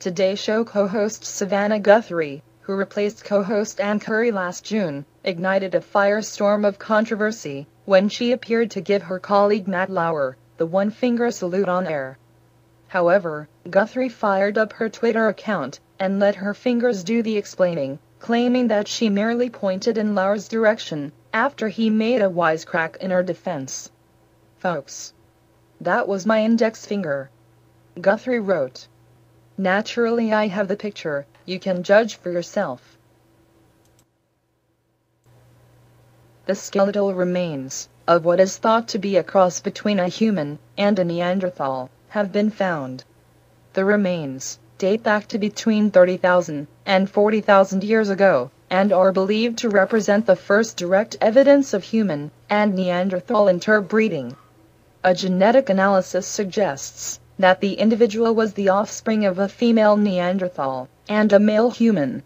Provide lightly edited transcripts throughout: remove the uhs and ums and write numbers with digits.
Today Show co-host Savannah Guthrie, who replaced co-host Ann Curry last June, ignited a firestorm of controversy when she appeared to give her colleague Matt Lauer the one-finger salute on air. However, Guthrie fired up her Twitter account and let her fingers do the explaining, claiming that she merely pointed in Lauer's direction after he made a wisecrack in her defense. "Folks, that was my index finger," Guthrie wrote. "Naturally, I have the picture. You can judge for yourself." The skeletal remains of what is thought to be a cross between a human and a Neanderthal have been found. The remains date back to between 30,000 and 40,000 years ago, and are believed to represent the first direct evidence of human and Neanderthal interbreeding. A genetic analysis suggests that the individual was the offspring of a female Neanderthal and a male human.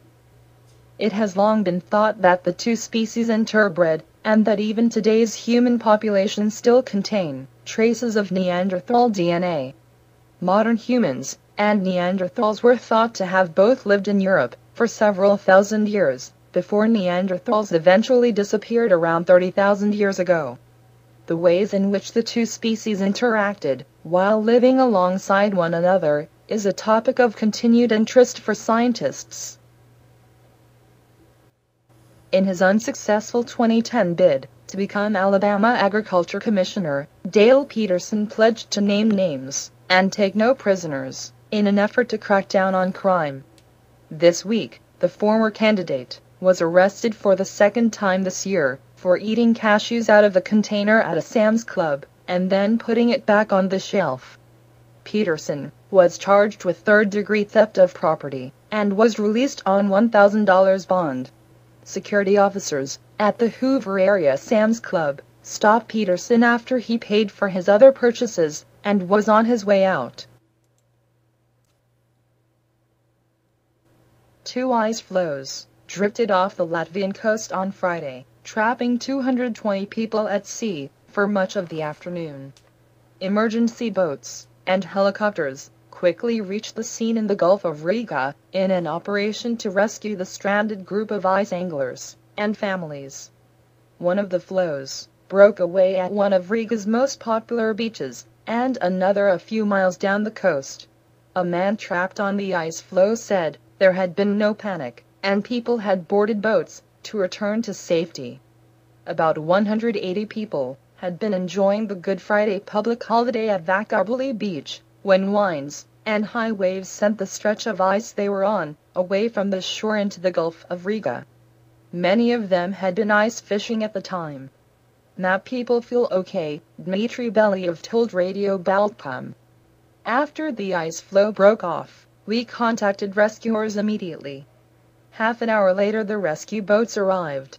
It has long been thought that the two species interbred, and that even today's human population still contain traces of Neanderthal DNA. Modern humans and Neanderthals were thought to have both lived in Europe for several thousand years, before Neanderthals eventually disappeared around 30,000 years ago. The ways in which the two species interacted while living alongside one another is a topic of continued interest for scientists. In his unsuccessful 2010 bid to become Alabama Agriculture Commissioner, Dale Peterson pledged to name names and take no prisoners in an effort to crack down on crime. This week, the former candidate was arrested for the second time this year for eating cashews out of a container at a Sam's Club and then putting it back on the shelf. Peterson was charged with third-degree theft of property and was released on $1,000 bond. Security officers at the Hoover area Sam's Club stopped Peterson after he paid for his other purchases and was on his way out. Two ice floes drifted off the Latvian coast on Friday, trapping 220 people at sea for much of the afternoon. Emergency boats and helicopters quickly reached the scene in the Gulf of Riga in an operation to rescue the stranded group of ice anglers and families. One of the floes broke away at one of Riga's most popular beaches, and another a few miles down the coast. A man trapped on the ice floe said there had been no panic, and people had boarded boats to return to safety. About 180 people had been enjoying the Good Friday public holiday at Vakarbali Beach when winds and high waves sent the stretch of ice they were on away from the shore into the Gulf of Riga. Many of them had been ice fishing at the time. "Now people feel okay," Dmitry Belyaev told Radio Balkan. "After the ice floe broke off, we contacted rescuers immediately. Half an hour later the rescue boats arrived.